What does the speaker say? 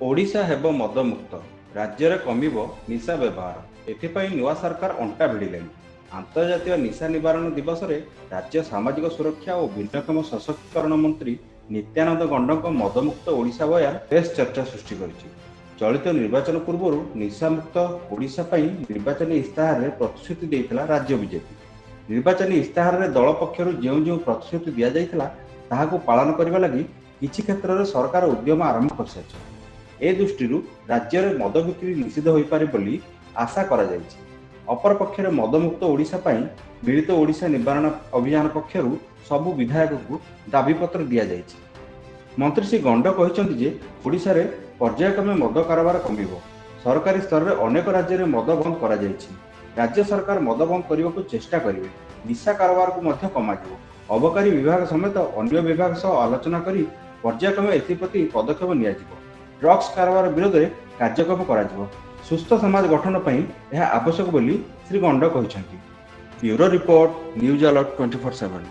ओडिशा हेब मदमुक्त राज्य कमिब निशा व्यवहार एथिपाई नुआ सरकार अंटा भिड़िले। आंतर्जातीय निशा निवारण दिवस में राज्य सामाजिक सुरक्षा और भिन्नक्षम सशक्तिकरण मंत्री नित्यानंद गंडक मदमुक्त ओडिशा बयान बेस चर्चा सृष्टि करिछि। चलित निर्वाचन पूर्व निशामुक्त ओडिशा पई निर्वाचन इस्ताहार में प्रतिश्रुति देइथिला राज्य बीजेपी। निर्वाचन इस्ताहार में दल पक्षर जो प्रतिश्रुति दि जाइथिला ताहाकु पालन करबा लागि किछि क्षेत्र में सरकार उद्यम आरंभ कर ए दृष्टि राज्य में मद बिक्री निषिद्ध हो पारे बोली आशा करा जायछि। अपर पक्षर मदमुक्त ओडिशा पई मिलित ओडिशा निवारण अभियान पक्षर सबु विधायक को दाबीपत्र दि जायछि। मंत्री श्री गंड कहते जे ओडिशा रे पर्यायक्रमे मद कारोबार कमिबो। सरकारी स्तर में अनेक राज्य में मद बंद करा जायछि। राज्य सरकार मद बंद करने को चेष्टा करेंगे। निशा कारोबार को मध्य कमाजिबो। अबकारी विभाग समेत अन्य विभाग सह आलोचना करी पर्यायक्रमे एथिप्रति पदक्षेप नियाजिबो। ड्रग्स कारोबार विरोध में कार्यक्रम करा सुस्थ समाज गठन पर यह आवश्यक बोली श्री गंड कहते। Bureau report news alert 24/7।